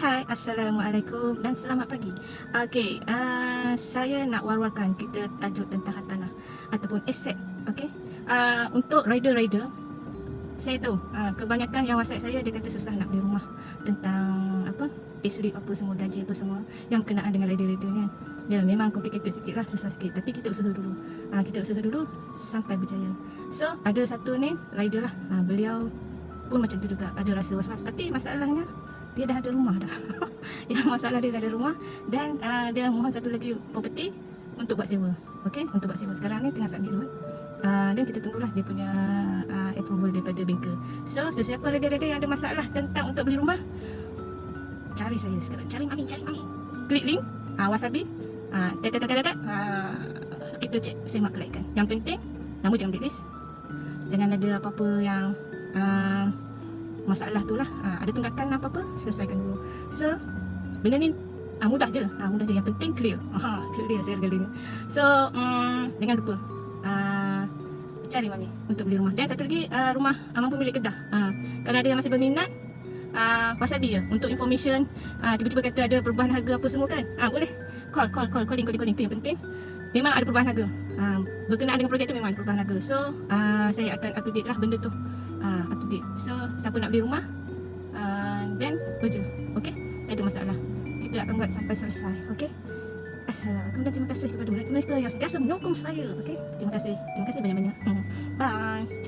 Hai, Assalamualaikum dan selamat pagi. Okey, saya nak war-warkan kita tajuk tentang hartanah ataupun aset. Okey, untuk rider-rider, saya tahu kebanyakan yang WhatsApp saya dia kata susah nak beli rumah, tentang apa, payslip apa semua, gaji apa semua yang berkenaan dengan rider-rider kan. Ya memang complicated sikit lah, susah sikit, tapi kita usaha dulu. Kita usaha dulu sampai berjaya. So ada satu ni rider lah, beliau pun macam tu juga, ada rasa was-was, tapi masalahnya dia dah ada rumah dah. Yang masalah dia dah ada rumah dan dia mohon satu lagi property untuk buat sewa. Okey, untuk buat sewa. Sekarang ni tengah submit dulu. Dan kita tunggulah dia punya approval daripada banker. So sesiapa rider-rider yang ada masalah tentang untuk beli rumah, cari saya sekarang. Cari mami. Klik link Wasabi. Kita cek semak kelaikan. Yang penting nama jangan blacklist. Jangan ada apa-apa yang masalah tu lah. Ada tunggakan apa-apa, selesaikan dulu. So benda ni mudah je. Yang penting clear. Clear sekali ni. So jangan lupa cari mami untuk beli rumah. Dan satu lagi, rumah mampu milik kedah. Kalau ada yang masih berminat, Wasabi ya untuk information. Tiba-tiba kata ada perubahan harga apa semua kan, boleh calling tu yang penting. Memang ada perubahan harga, berkenaan dengan projek tu memang ada perubahan harga. So saya akan up to date lah benda tu, up to date. So siapa nak beli rumah dan kerja, okey, tak ada masalah, kita akan buat sampai selesai. Okey, Assalamualaikum dan terima kasih kepada mereka yang sentiasa menyokong saya. Okey, terima kasih banyak-banyak. Bye.